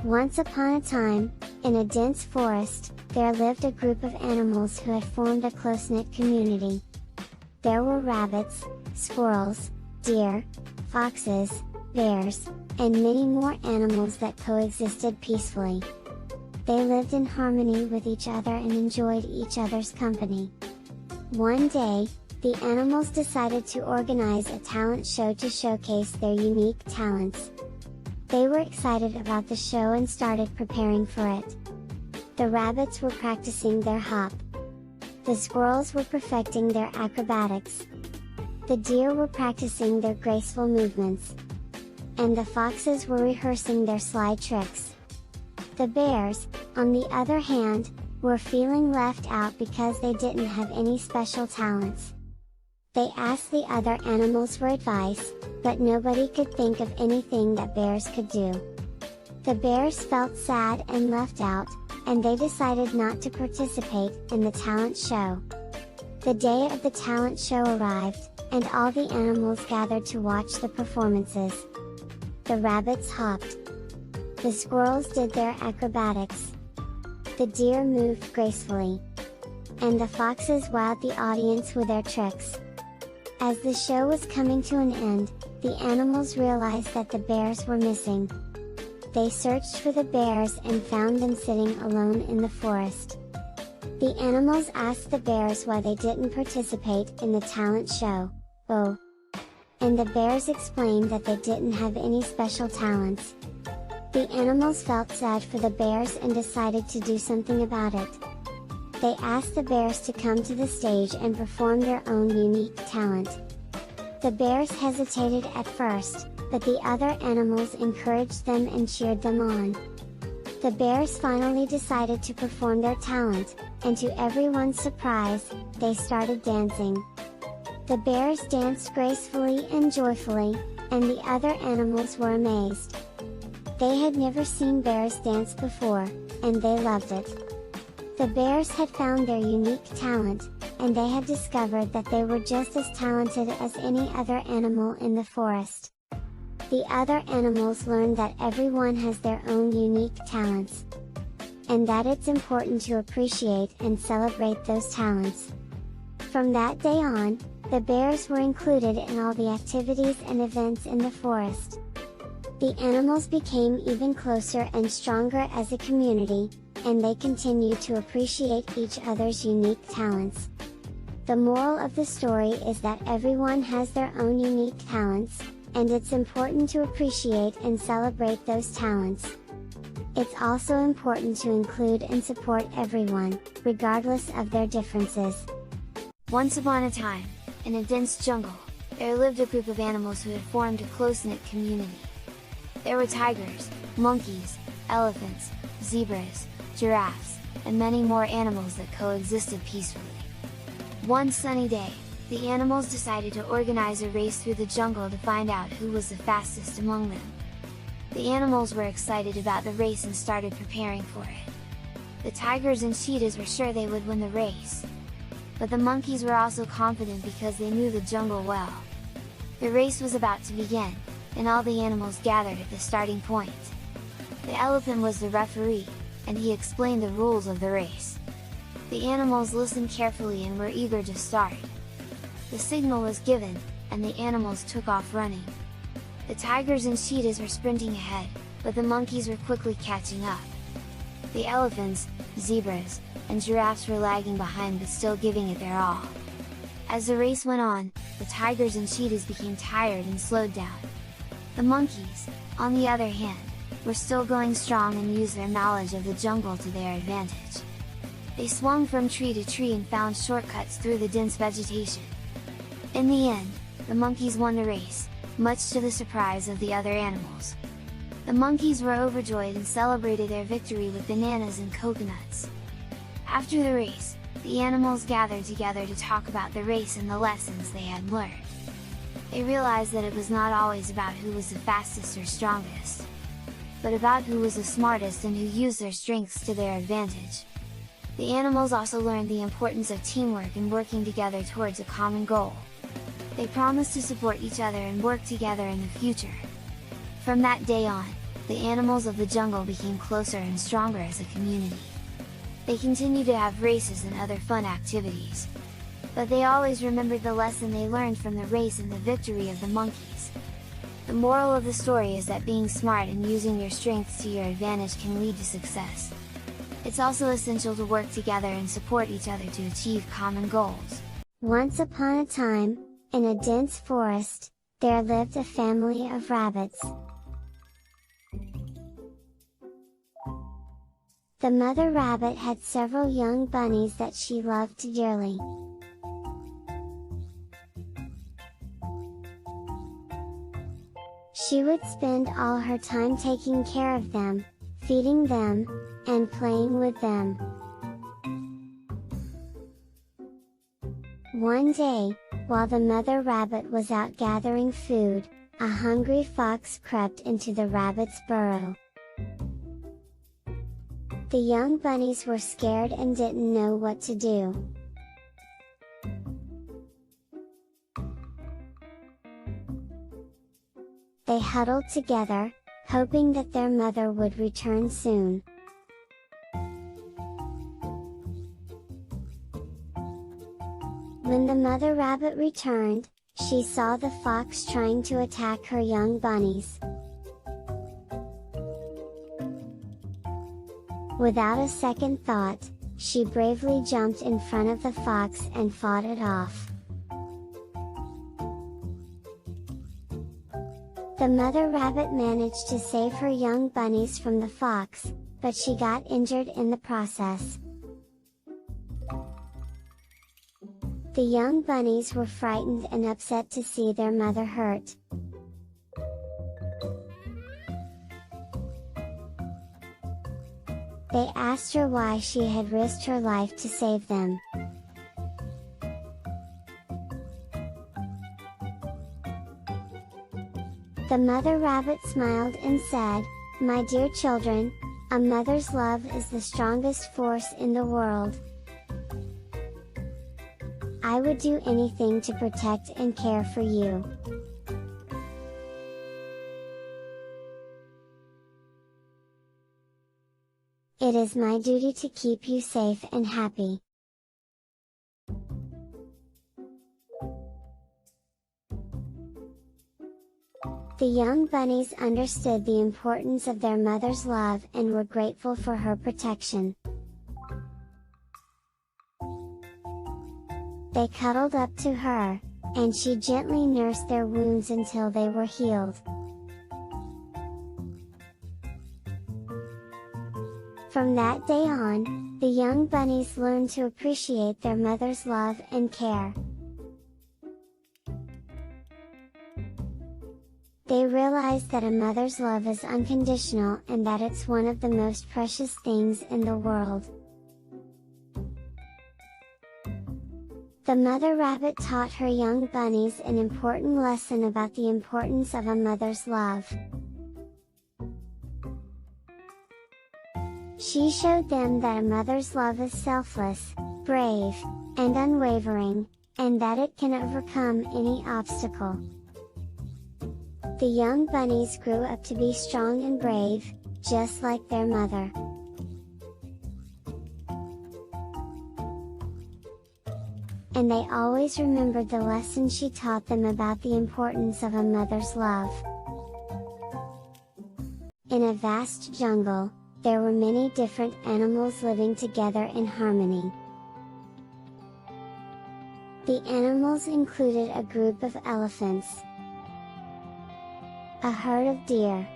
Once upon a time, in a dense forest, there lived a group of animals who had formed a close-knit community. There were rabbits, squirrels, deer, foxes, bears, and many more animals that coexisted peacefully. They lived in harmony with each other and enjoyed each other's company. One day, the animals decided to organize a talent show to showcase their unique talents. They were excited about the show and started preparing for it. The rabbits were practicing their hop. The squirrels were perfecting their acrobatics. The deer were practicing their graceful movements. And the foxes were rehearsing their sly tricks. The bears, on the other hand, were feeling left out because they didn't have any special talents. They asked the other animals for advice, but nobody could think of anything that bears could do. The bears felt sad and left out, and they decided not to participate in the talent show. The day of the talent show arrived, and all the animals gathered to watch the performances. The rabbits hopped. The squirrels did their acrobatics. The deer moved gracefully. And the foxes wowed the audience with their tricks. As the show was coming to an end, the animals realized that the bears were missing. They searched for the bears and found them sitting alone in the forest. The animals asked the bears why they didn't participate in the talent show. Oh! And the bears explained that they didn't have any special talents. The animals felt sad for the bears and decided to do something about it. They asked the bears to come to the stage and perform their own unique talent. The bears hesitated at first, but the other animals encouraged them and cheered them on. The bears finally decided to perform their talent, and to everyone's surprise, they started dancing. The bears danced gracefully and joyfully, and the other animals were amazed. They had never seen bears dance before, and they loved it. The bears had found their unique talent, and they had discovered that they were just as talented as any other animal in the forest. The other animals learned that everyone has their own unique talents, and that it's important to appreciate and celebrate those talents. From that day on, the bears were included in all the activities and events in the forest. The animals became even closer and stronger as a community, and they continued to appreciate each other's unique talents. The moral of the story is that everyone has their own unique talents, and it's important to appreciate and celebrate those talents. It's also important to include and support everyone, regardless of their differences. Once upon a time, in a dense jungle, there lived a group of animals who had formed a close-knit community. There were tigers, monkeys, elephants, zebras, giraffes, and many more animals that coexisted peacefully. One sunny day, the animals decided to organize a race through the jungle to find out who was the fastest among them. The animals were excited about the race and started preparing for it. The tigers and cheetahs were sure they would win the race. But the monkeys were also confident because they knew the jungle well. The race was about to begin, and all the animals gathered at the starting point. The elephant was the referee, and he explained the rules of the race. The animals listened carefully and were eager to start. The signal was given, and the animals took off running. The tigers and cheetahs were sprinting ahead, but the monkeys were quickly catching up. The elephants, zebras, and giraffes were lagging behind but still giving it their all. As the race went on, the tigers and cheetahs became tired and slowed down. The monkeys, on the other hand, were still going strong and used their knowledge of the jungle to their advantage. They swung from tree to tree and found shortcuts through the dense vegetation. In the end, the monkeys won the race, much to the surprise of the other animals. The monkeys were overjoyed and celebrated their victory with bananas and coconuts. After the race, the animals gathered together to talk about the race and the lessons they had learned. They realized that it was not always about who was the fastest or strongest, but about who was the smartest and who used their strengths to their advantage. The animals also learned the importance of teamwork and working together towards a common goal. They promised to support each other and work together in the future. From that day on, the animals of the jungle became closer and stronger as a community. They continued to have races and other fun activities. But they always remembered the lesson they learned from the race and the victory of the monkeys. The moral of the story is that being smart and using your strengths to your advantage can lead to success. It's also essential to work together and support each other to achieve common goals. Once upon a time, in a dense forest, there lived a family of rabbits. The mother rabbit had several young bunnies that she loved dearly. She would spend all her time taking care of them, feeding them, and playing with them. One day, while the mother rabbit was out gathering food, a hungry fox crept into the rabbit's burrow. The young bunnies were scared and didn't know what to do. They huddled together, hoping that their mother would return soon. When the mother rabbit returned, she saw the fox trying to attack her young bunnies. Without a second thought, she bravely jumped in front of the fox and fought it off. The mother rabbit managed to save her young bunnies from the fox, but she got injured in the process. The young bunnies were frightened and upset to see their mother hurt. They asked her why she had risked her life to save them. The mother rabbit smiled and said, "My dear children, a mother's love is the strongest force in the world. I would do anything to protect and care for you." It is my duty to keep you safe and happy. The young bunnies understood the importance of their mother's love and were grateful for her protection. They cuddled up to her, and she gently nursed their wounds until they were healed. From that day on, the young bunnies learned to appreciate their mother's love and care. They realized that a mother's love is unconditional and that it's one of the most precious things in the world. The mother rabbit taught her young bunnies an important lesson about the importance of a mother's love. She showed them that a mother's love is selfless, brave, and unwavering, and that it can overcome any obstacle. The young bunnies grew up to be strong and brave, just like their mother. And they always remembered the lesson she taught them about the importance of a mother's love. In a vast jungle, there were many different animals living together in harmony. The animals included a group of elephants, a herd of deer,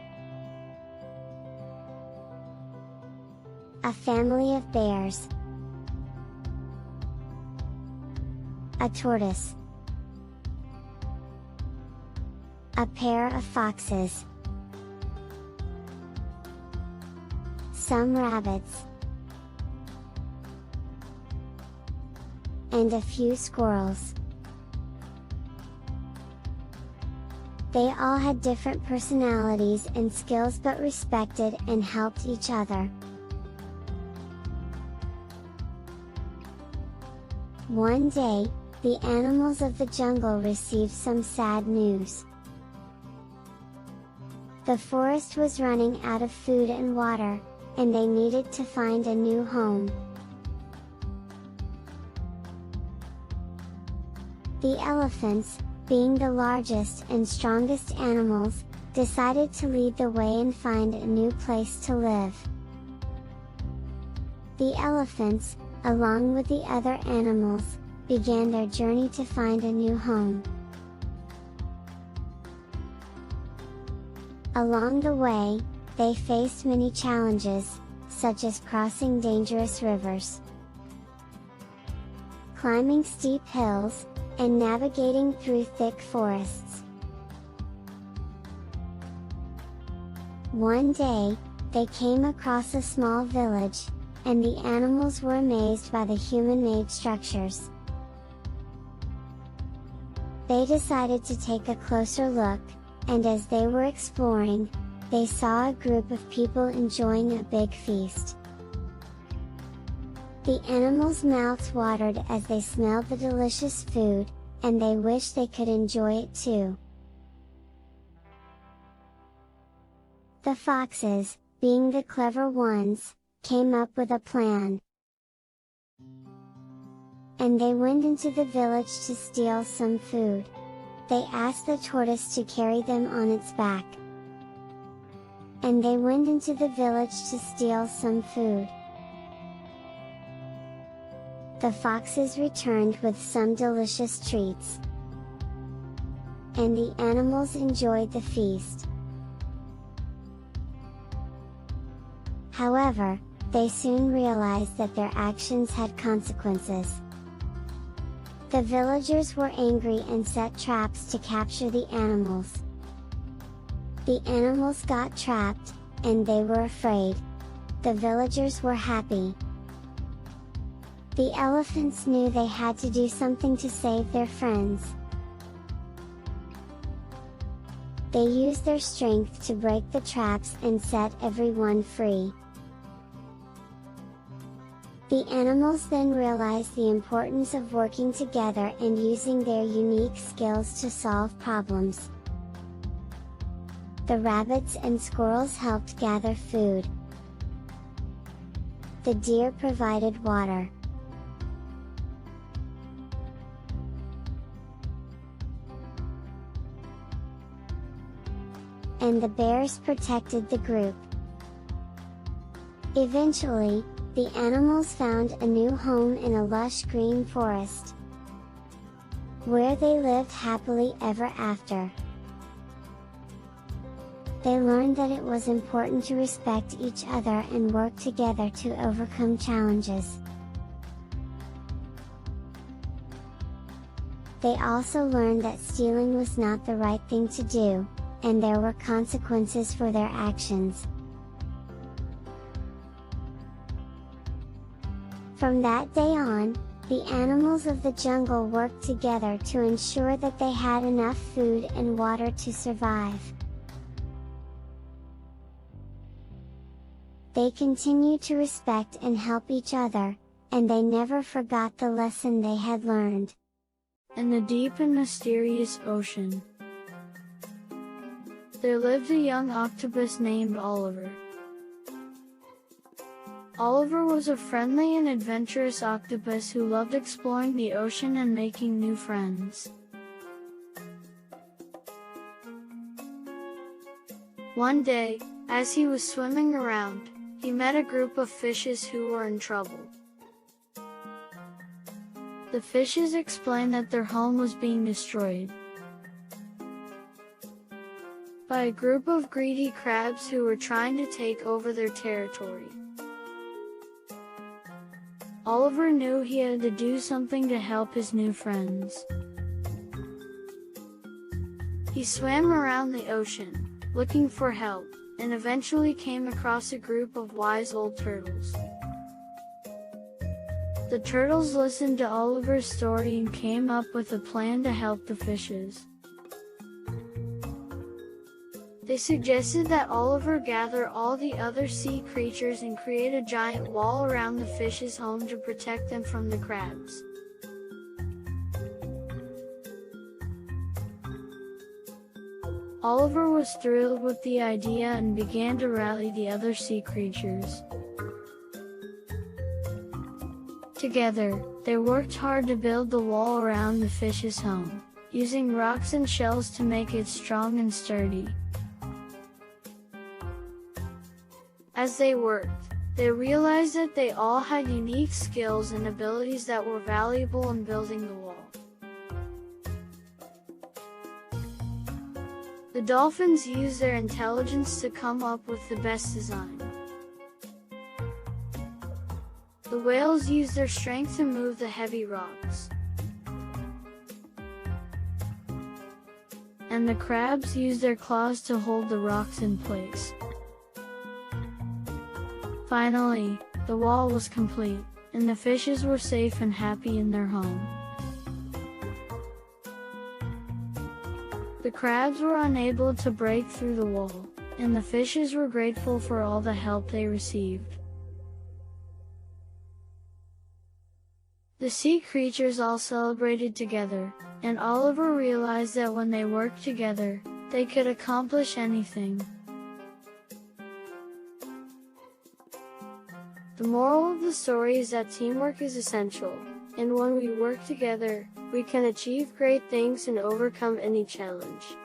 a family of bears, a tortoise, a pair of foxes, some rabbits, and a few squirrels. They all had different personalities and skills but respected and helped each other. One day, the animals of the jungle received some sad news. The forest was running out of food and water, and they needed to find a new home. The elephants, being the largest and strongest animals, decided to lead the way and find a new place to live. The elephants, along with the other animals, began their journey to find a new home. Along the way, they faced many challenges, such as crossing dangerous rivers, climbing steep hills, and navigating through thick forests. One day, they came across a small village, and the animals were amazed by the human-made structures. They decided to take a closer look, and as they were exploring, they saw a group of people enjoying a big feast. The animals' mouths watered as they smelled the delicious food, and they wished they could enjoy it too. The foxes, being the clever ones, came up with a plan. And they went into the village to steal some food. They asked the tortoise to carry them on its back. And they went into the village to steal some food. The foxes returned with some delicious treats. And the animals enjoyed the feast. However, they soon realized that their actions had consequences. The villagers were angry and set traps to capture the animals. The animals got trapped, and they were afraid. The villagers were happy. The elephants knew they had to do something to save their friends. They used their strength to break the traps and set everyone free. The animals then realized the importance of working together and using their unique skills to solve problems. The rabbits and squirrels helped gather food. The deer provided water. And the bears protected the group. Eventually, the animals found a new home in a lush green forest, where they lived happily ever after. They learned that it was important to respect each other and work together to overcome challenges. They also learned that stealing was not the right thing to do, and there were consequences for their actions. From that day on, the animals of the jungle worked together to ensure that they had enough food and water to survive. They continued to respect and help each other, and they never forgot the lesson they had learned. In the deep and mysterious ocean, there lived a young octopus named Oliver. Oliver was a friendly and adventurous octopus who loved exploring the ocean and making new friends. One day, as he was swimming around, he met a group of fishes who were in trouble. The fishes explained that their home was being destroyed by a group of greedy crabs who were trying to take over their territory. Oliver knew he had to do something to help his new friends. He swam around the ocean, looking for help, and eventually came across a group of wise old turtles. The turtles listened to Oliver's story and came up with a plan to help the fishes. They suggested that Oliver gather all the other sea creatures and create a giant wall around the fish's home to protect them from the crabs. Oliver was thrilled with the idea and began to rally the other sea creatures. Together, they worked hard to build the wall around the fish's home, using rocks and shells to make it strong and sturdy. As they worked, they realized that they all had unique skills and abilities that were valuable in building the wall. The dolphins used their intelligence to come up with the best design. The whales used their strength to move the heavy rocks. And the crabs used their claws to hold the rocks in place. Finally, the wall was complete, and the fishes were safe and happy in their home. The crabs were unable to break through the wall, and the fishes were grateful for all the help they received. The sea creatures all celebrated together, and Oliver realized that when they worked together, they could accomplish anything. The moral of the story is that teamwork is essential, and when we work together, we can achieve great things and overcome any challenge.